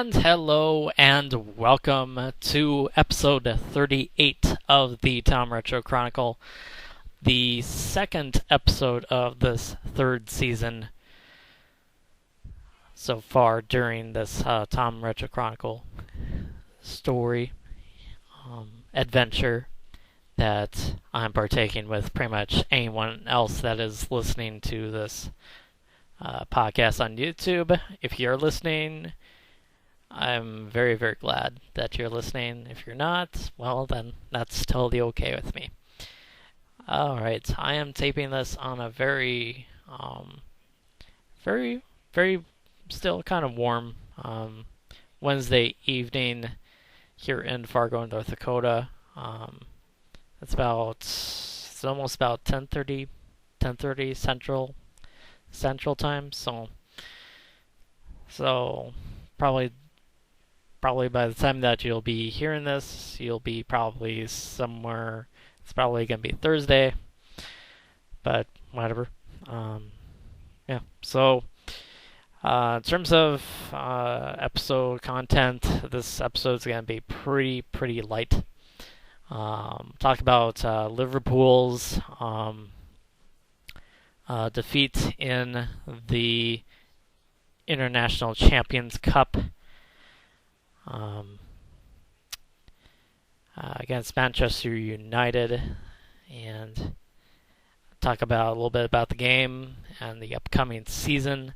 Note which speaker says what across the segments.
Speaker 1: And hello and welcome to episode 38 of the Tom Retro Chronicle, the second episode of this third season so far during this Tom Retro Chronicle story adventure that I'm partaking with pretty much anyone else that is listening to this podcast on YouTube. If you're listening, I'm very, very glad that you're listening. If you're not, well, then that's totally okay with me. Alright, I am taping this on a very, very still kind of warm Wednesday evening here in Fargo, North Dakota. It's almost about 10:30 Central Time, so probably by the time that you'll be hearing this, you'll be probably somewhere. It's probably gonna be Thursday, but whatever. Yeah. So, in terms of episode content, this episode's gonna be pretty light. Talk about Liverpool's defeat in the International Champions Cup against Manchester United, and talk about a little bit about the game and the upcoming season.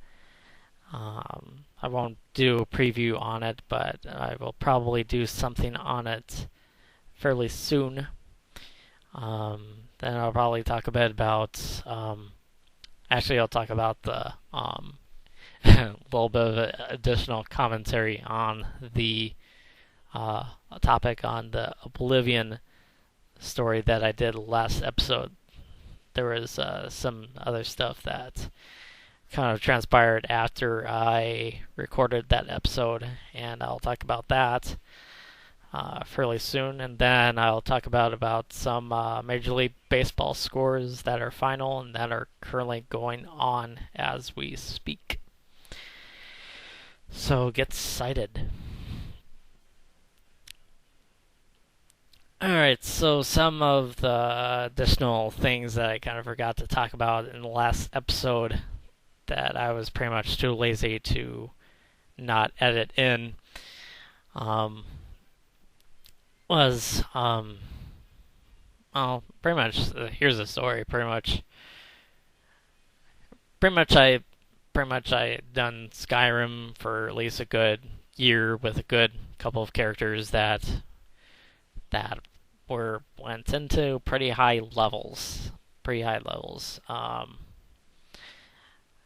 Speaker 1: I won't do a preview on it, but I will probably do something on it fairly soon. Then I'll probably talk a bit about I'll talk about the a little bit of additional commentary on the topic on the Oblivion story that I did last episode. There was some other stuff that kind of transpired after I recorded that episode, and I'll talk about that fairly soon. And then I'll talk about some Major League Baseball scores that are final and that are currently going on as we speak. So get excited. Alright, so some of the additional things that I kind of forgot to talk about in the last episode that I was pretty much too lazy to not edit in was pretty much here's the story. Pretty much I done Skyrim for at least a good year with a good couple of characters that went into pretty high levels.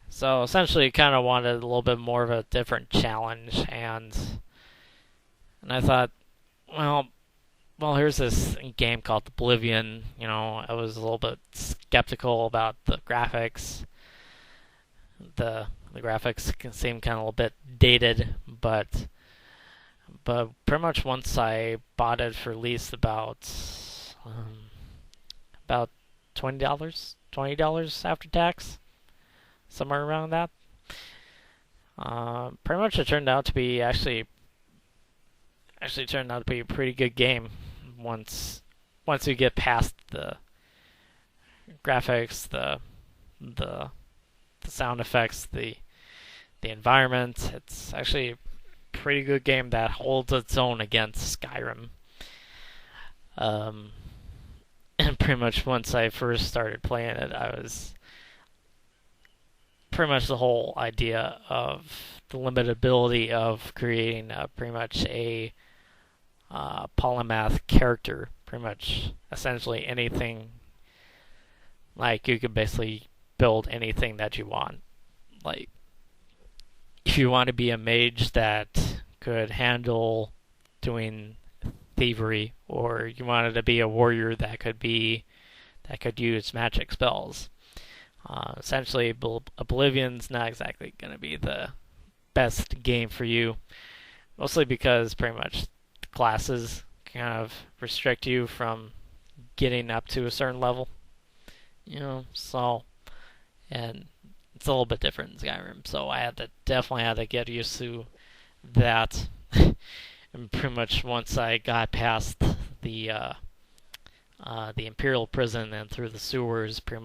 Speaker 1: So essentially, kind of wanted a little bit more of a different challenge, and I thought, well, here's this game called Oblivion. I was a little bit skeptical about the graphics. The graphics can seem kind of a little bit dated, but pretty much once I bought it for at least about $20 after tax, somewhere around that. Pretty much it turned out to be actually turned out to be a pretty good game once you get past the graphics, the sound effects, the environment. It's actually a pretty good game that holds its own against Skyrim. And pretty much once I first started playing it, I was pretty much the whole idea of the limitability of creating pretty much a polymath character. Pretty much essentially anything. Like, you could basically build anything that you want. Like, if you want to be a mage that could handle doing thievery, or you wanted to be a warrior that could use magic spells. Essentially, Oblivion's not exactly going to be the best game for you, mostly because pretty much the classes kind of restrict you from getting up to a certain level. So, and it's a little bit different in Skyrim, so I definitely had to get used to that, and pretty much once I got past the the Imperial prison and through the sewers, you're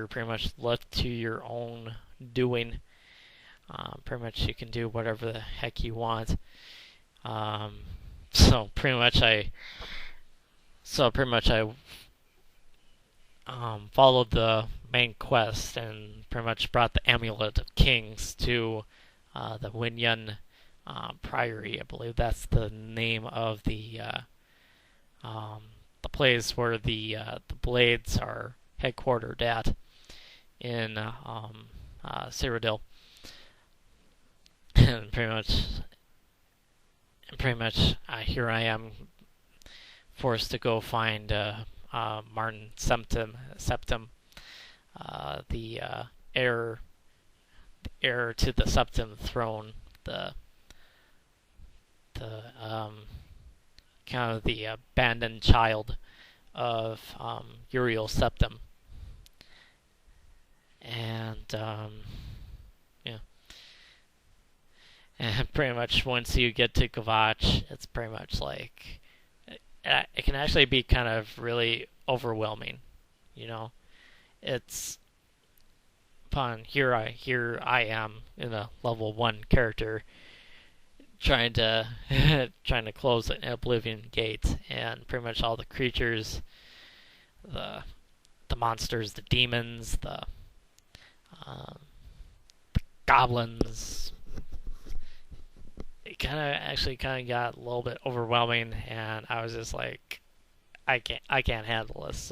Speaker 1: pretty much left to your own doing. Pretty much you can do whatever the heck you want. Um, so pretty much I followed the main quest and pretty much brought the Amulet of Kings to the Winyan Priory. I believe that's the name of the place where the Blades are headquartered at in Cyrodiil. And here I am forced to go find Martin Septim, the heir to the Septim throne, the kind of the abandoned child of Uriel Septim, and yeah. And pretty much once you get to Kvatch, it's pretty much like it can actually be kind of really overwhelming. You know, it's here I am in a level 1 character trying to close an Oblivion gate, and pretty much all the creatures, the monsters, the demons, the goblins. It kind of got a little bit overwhelming, and I was just like, I can't handle this.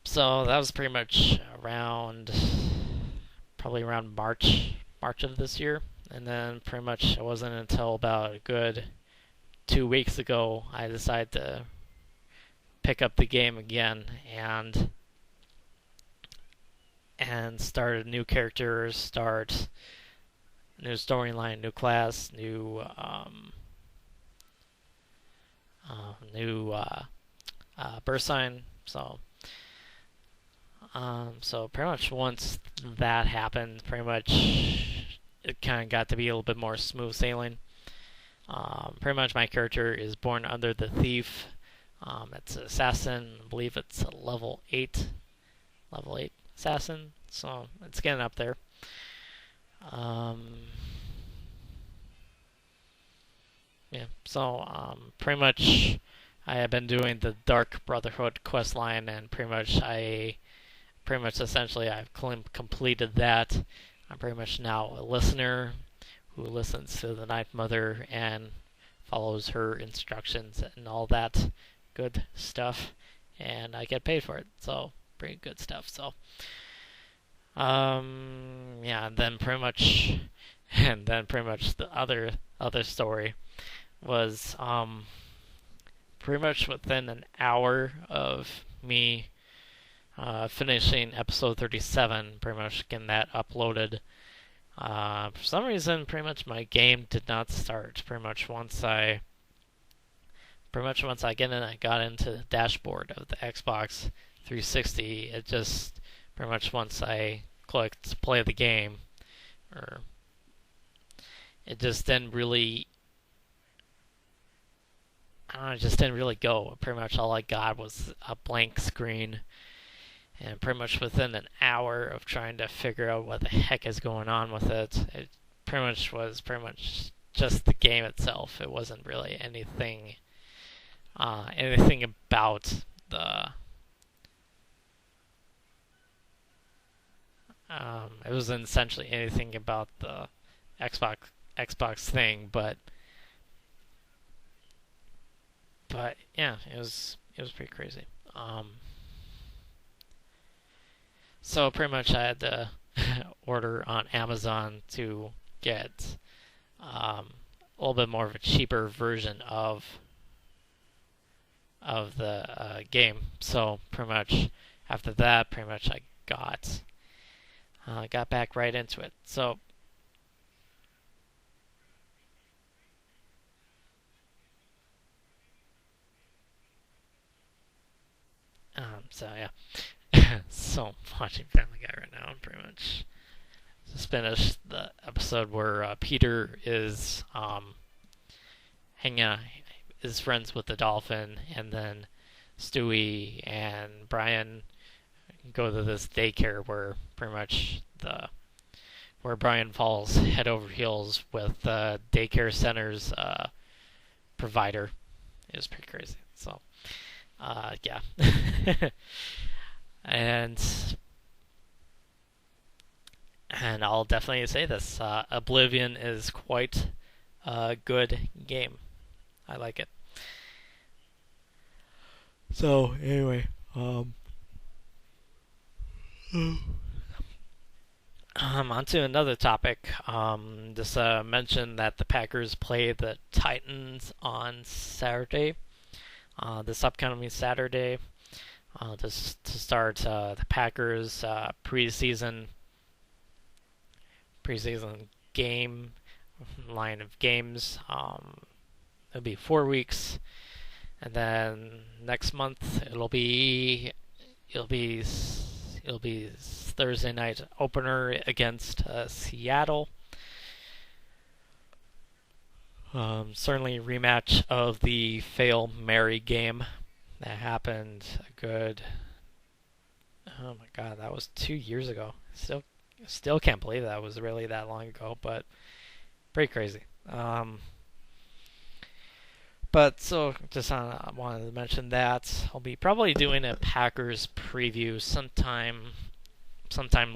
Speaker 1: So that was pretty much probably around March of this year, and then pretty much it wasn't until about a good 2 weeks ago I decided to pick up the game again and start a new character, start new storyline, new class, new birth sign. So pretty much once that happened, pretty much it kind of got to be a little bit more smooth sailing. Pretty much my character is born under the thief. It's an assassin. I believe it's a level 8 assassin. So it's getting up there. Yeah, so pretty much I have been doing the Dark Brotherhood quest line, and pretty much essentially I've completed that. I'm pretty much now a listener who listens to the Night Mother and follows her instructions and all that good stuff, and I get paid for it, so pretty good stuff. So yeah, and then pretty much the other story was pretty much within an hour of me finishing episode 37, pretty much getting that uploaded. For some reason, pretty much my game did not start. Pretty much once I got into the dashboard of the Xbox 360, it just pretty much once I clicked play the game, or it just didn't really. I don't know, it just didn't really go. Pretty much all I got was a blank screen. And pretty much within an hour of trying to figure out what the heck is going on with it, it was just the game itself. It wasn't really anything about the. It wasn't essentially anything about the Xbox thing, but yeah, it was pretty crazy. So pretty much I had to order on Amazon to get a little bit more of a cheaper version of the game. So pretty much after that, pretty much I got back right into it. So yeah. So I'm watching Family Guy right now, and pretty much just finished the episode where Peter is hanging out, is friends with the dolphin, and then Stewie and Brian go to this daycare where pretty much where Brian falls head over heels with the daycare center's provider. It was pretty crazy. So, yeah. and I'll definitely say this: Oblivion is quite a good game. I like it. So anyway, on to another topic. Just mentioned that the Packers play the Titans on Saturday. This upcoming Saturday, to start the Packers preseason game line of games. It'll be 4 weeks, and then next month it'll be Thursday night opener against Seattle. Certainly a rematch of the Fail Mary game that happened a good. Oh my God, that was 2 years ago. Still can't believe that was really that long ago, but pretty crazy. But so just wanted to mention that I'll be probably doing a Packers preview sometime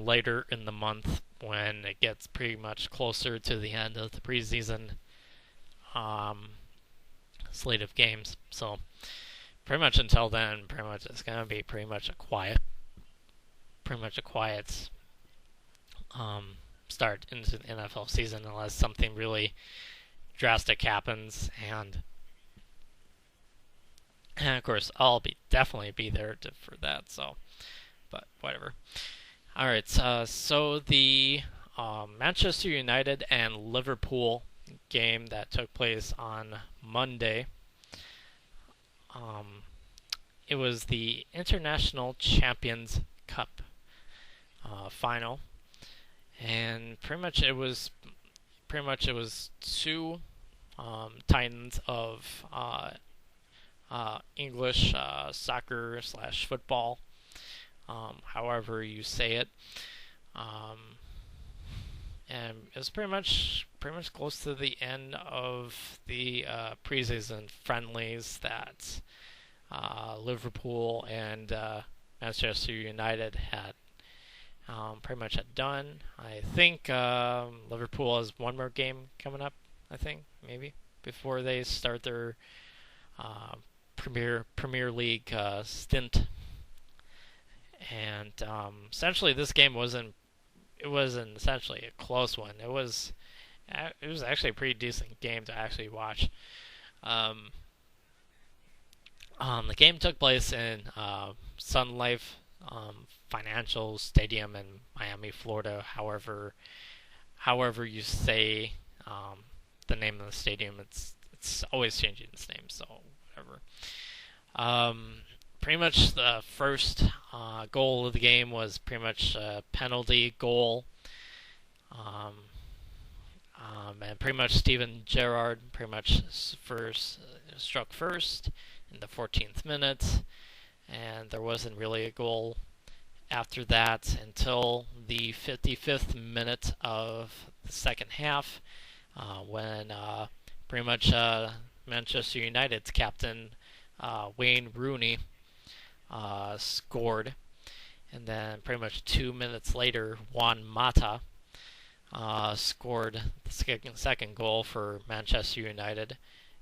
Speaker 1: later in the month when it gets pretty much closer to the end of the preseason slate of games. So pretty much until then, pretty much it's gonna be pretty much a quiet start into the NFL season unless something really drastic happens, and of course I'll definitely be there for that. So, but whatever. All right. So the Manchester United and Liverpool game that took place on Monday. It was the International Champions Cup final, and pretty much it was two titans of English soccer / football, however you say it, and it was pretty much close to the end of the preseason friendlies that Liverpool and Manchester United had pretty much done. I think Liverpool has one more game coming up. I think maybe before they start their Premier League stint. And essentially, this game wasn't essentially a close one. It was actually a pretty decent game to actually watch. The game took place in Sun Life Financial Stadium in Miami, Florida. However you say the name of the stadium, it's always changing its name. So whatever. Pretty much the first goal of the game was pretty much a penalty goal. And pretty much Steven Gerrard struck first in the 14th minute, and there wasn't really a goal after that until the 55th minute of the second half, when pretty much Manchester United's captain Wayne Rooney scored, and then pretty much 2 minutes later, Juan Mata scored the second goal for Manchester United,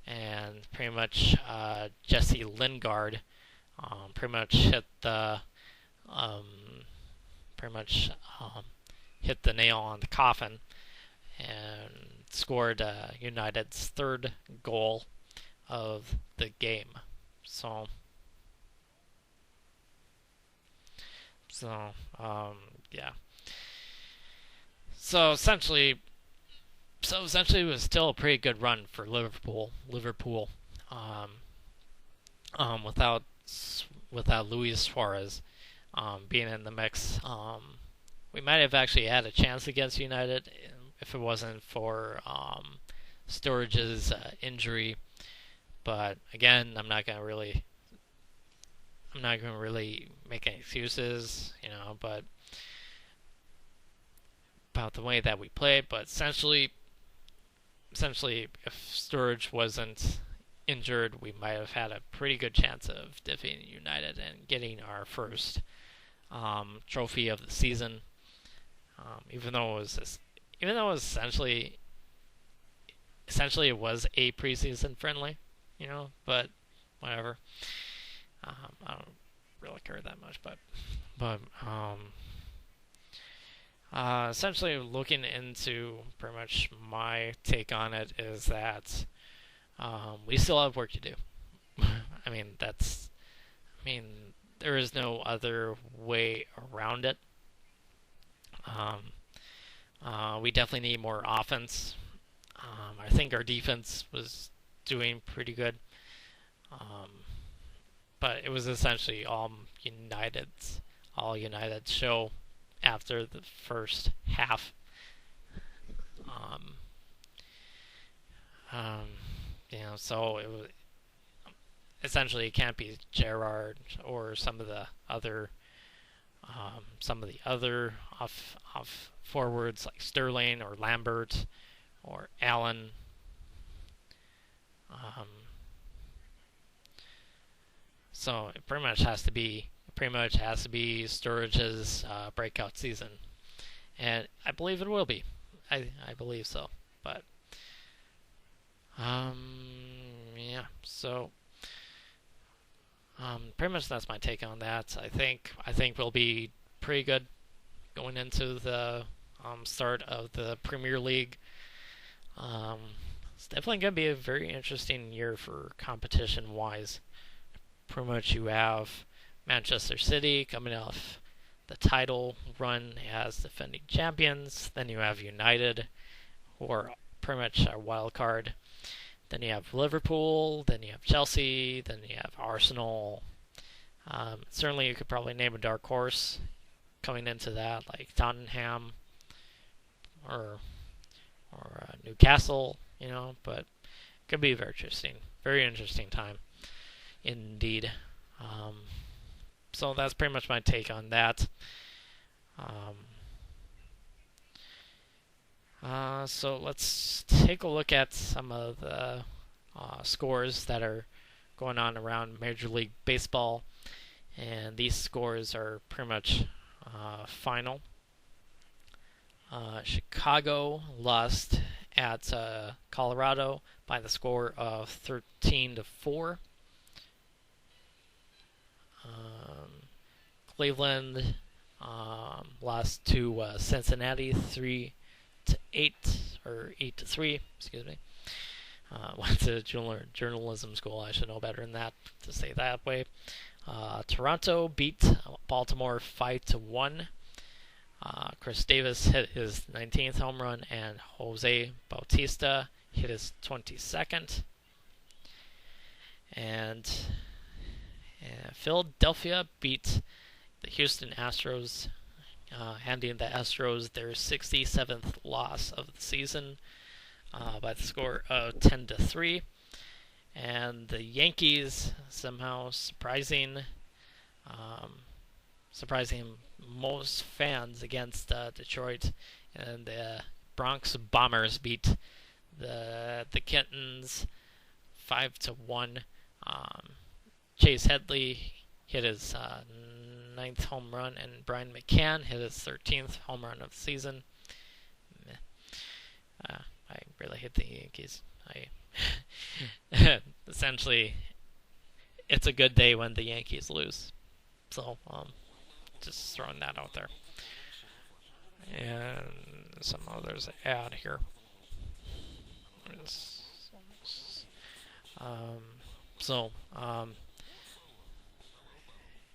Speaker 1: and pretty much Jesse Lingard pretty much hit the nail on the coffin and scored United's third goal of the game. So yeah. So essentially, it was still a pretty good run for Liverpool. Without Luis Suarez being in the mix, we might have actually had a chance against United if it wasn't for Sturridge's injury. But again, I'm not going to really make any excuses, but about the way that we played. But essentially, if Sturridge wasn't injured, we might have had a pretty good chance of defeating United and getting our first trophy of the season. Even though it was essentially it was a preseason friendly, but whatever. I don't really care that much, but essentially looking into pretty much my take on it is that we still have work to do. I mean, there is no other way around it. We definitely need more offense. I think our defense was doing pretty good. But it was essentially all United's show after the first half. So it was essentially it can't be Gerrard or some of the other off forwards like Sterling or Lambert or Allen. So it pretty much has to be Sturridge's breakout season, and I believe it will be. I believe so, but yeah. So pretty much that's my take on that. I think we'll be pretty good going into the start of the Premier League. It's definitely going to be a very interesting year for competition-wise. Pretty much you have Manchester City coming off the title run as defending champions. Then you have United, who are pretty much a wild card. Then you have Liverpool. Then you have Chelsea. Then you have Arsenal. Certainly, you could probably name a dark horse coming into that, like Tottenham or Newcastle. But it could be very interesting time. Indeed. So that's pretty much my take on that. So let's take a look at some of the scores that are going on around Major League Baseball. And these scores are pretty much final. Chicago lost at Colorado by the score of 13-4. Cleveland lost to Cincinnati 3-8 or 8-3. Excuse me. Went to journalism school. I should know better than that to say that way. Toronto beat Baltimore 5-1. Chris Davis hit his 19th home run, and Jose Bautista hit his 22nd. And Philadelphia beat the Houston Astros, handing the Astros their 67th loss of the season by the score of 10-3. And the Yankees somehow surprising most fans against Detroit, and the Bronx Bombers beat the Kittens 5-1. Chase Headley hit his 9th home run, and Brian McCann hit his 13th home run of the season. I really hate the Yankees. Essentially, it's a good day when the Yankees lose. So, just throwing that out there. And some others add here.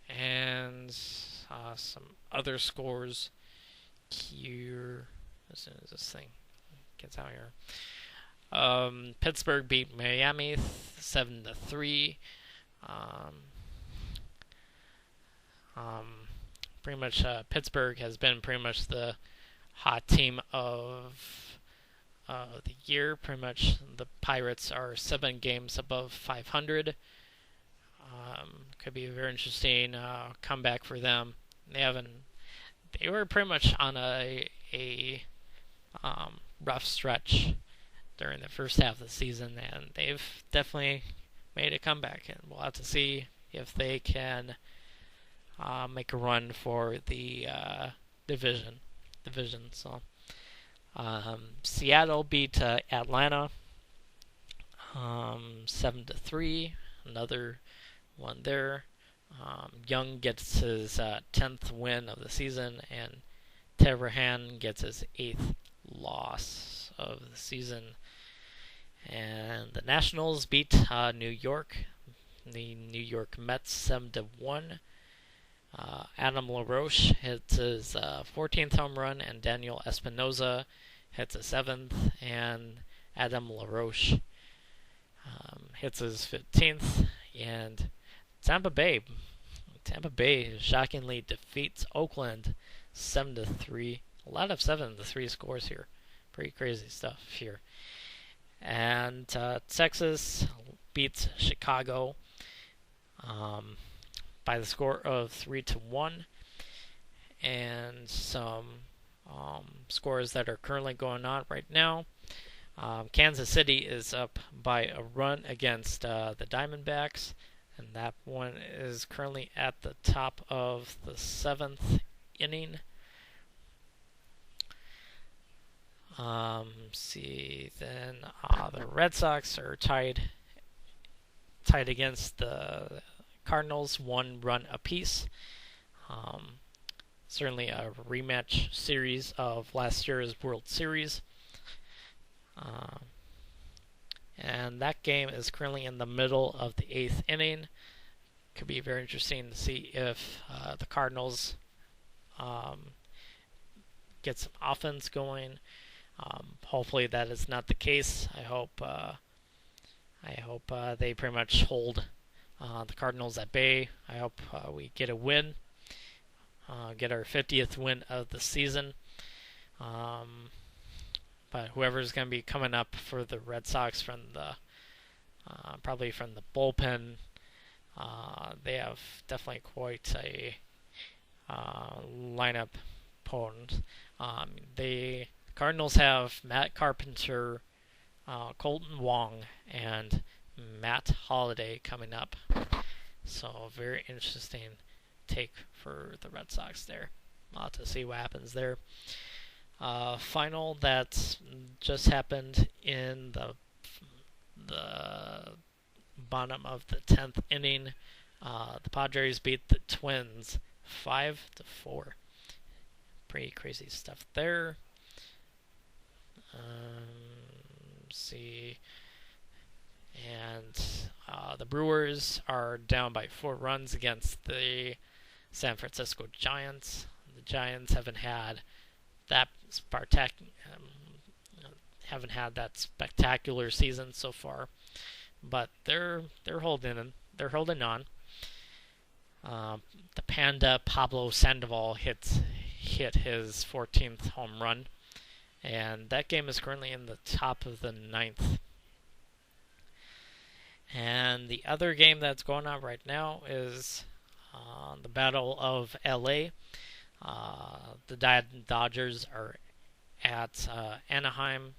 Speaker 1: And some other scores here as soon as this thing gets out here. Pittsburgh beat Miami 7-3. pretty much Pittsburgh has been pretty much the hot team of the year. Pretty much the Pirates are 7 games above 500. Could be a very interesting comeback for them. They were pretty much on a rough stretch during the first half of the season, and they've definitely made a comeback, and we'll have to see if they can make a run for the division. So Seattle beat Atlanta 7-3. Another one there. Young gets his 10th win of the season, and Tevrahan gets his 8th loss of the season. And the Nationals beat New York. The New York Mets 7-1. Adam LaRoche hits his 14th home run, and Daniel Espinosa hits his 7th, and Adam LaRoche hits his 15th, and Tampa Bay shockingly defeats Oakland 7-3. A lot of 7-3 scores here. Pretty crazy stuff here. And Texas beats Chicago by the score of 3-1. And some scores that are currently going on right now. Kansas City is up by a run against the Diamondbacks, and that one is currently at the top of the 7th inning. Then the Red Sox are tied against the Cardinals, 1 run apiece. Certainly a rematch series of last year's World Series. And that game is currently in the middle of the 8th inning. Could be very interesting to see if the Cardinals get some offense going. Hopefully that is not the case. I hope they pretty much hold the Cardinals at bay. I hope we get a win, get our 50th win of the season. But whoever's going to be coming up for the Red Sox from the probably from the bullpen, they have definitely quite a lineup potent. The Cardinals have Matt Carpenter, Colton Wong, and Matt Holliday coming up. So very interesting take for the Red Sox there. I'll have to see what happens there. Final that just happened in the bottom of the 10th inning. The Padres beat the Twins 5-4. Pretty crazy stuff there. See. And the Brewers are down by 4 runs against the San Francisco Giants. The Giants haven't had that spectacular season so far, but they're holding on. The Panda Pablo Sandoval hit his 14th home run, and that game is currently in the top of the 9th. And the other game that's going on right now is the Battle of LA. The Dodgers are at Anaheim.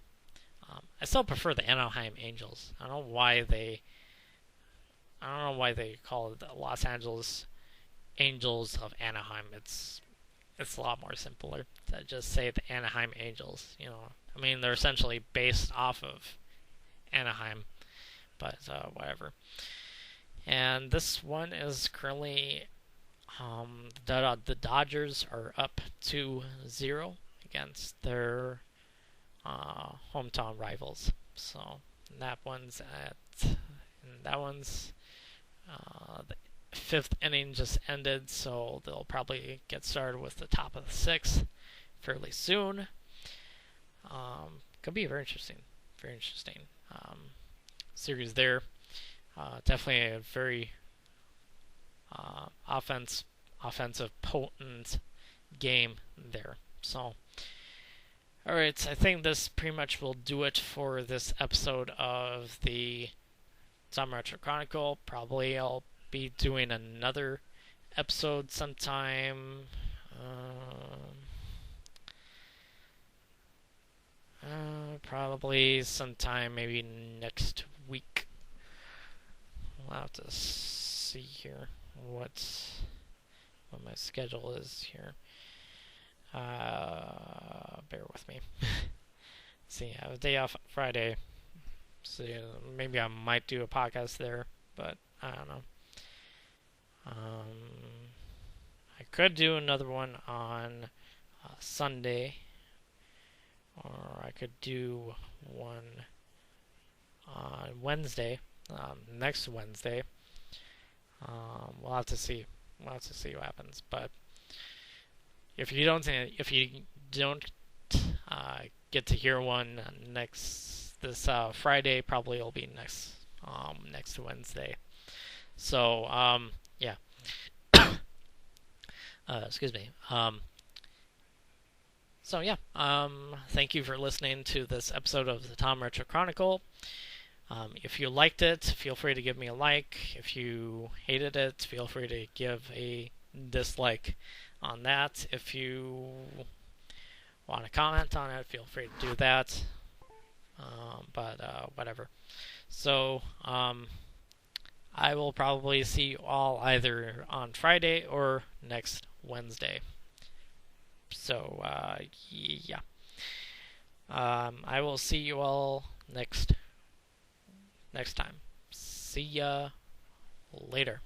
Speaker 1: I still prefer the Anaheim Angels. I don't know why they call it the Los Angeles Angels of Anaheim. It's a lot more simpler to just say the Anaheim Angels. I mean, they're essentially based off of Anaheim, but whatever. And this one is currently the Dodgers are up 2-0 against their hometown rivals. So that one's the 5th inning just ended, so they'll probably get started with the top of the 6th fairly soon. Could be very interesting series there. Definitely a very offensive, potent game there. So, alright, I think this pretty much will do it for this episode of the Tom Retro Chronicle. Probably I'll be doing another episode sometime. Probably sometime maybe next week. We'll have to see here what my schedule is here. Bear with me. See, I have a day off Friday, so maybe I might do a podcast there, but I don't know. I could do another one on Sunday, or I could do one on Wednesday, next Wednesday. We'll have to see. We'll have to see what happens. But if you don't get to hear one this Friday, probably it'll be next Wednesday. So yeah. Excuse me. So yeah. Thank you for listening to this episode of the Tom Retro Chronicle. If you liked it, feel free to give me a like. If you hated it, feel free to give a dislike on that. If you want to comment on it, feel free to do that. But whatever. So, I will probably see you all either on Friday or next Wednesday. So, yeah. I will see you all next time. See ya later.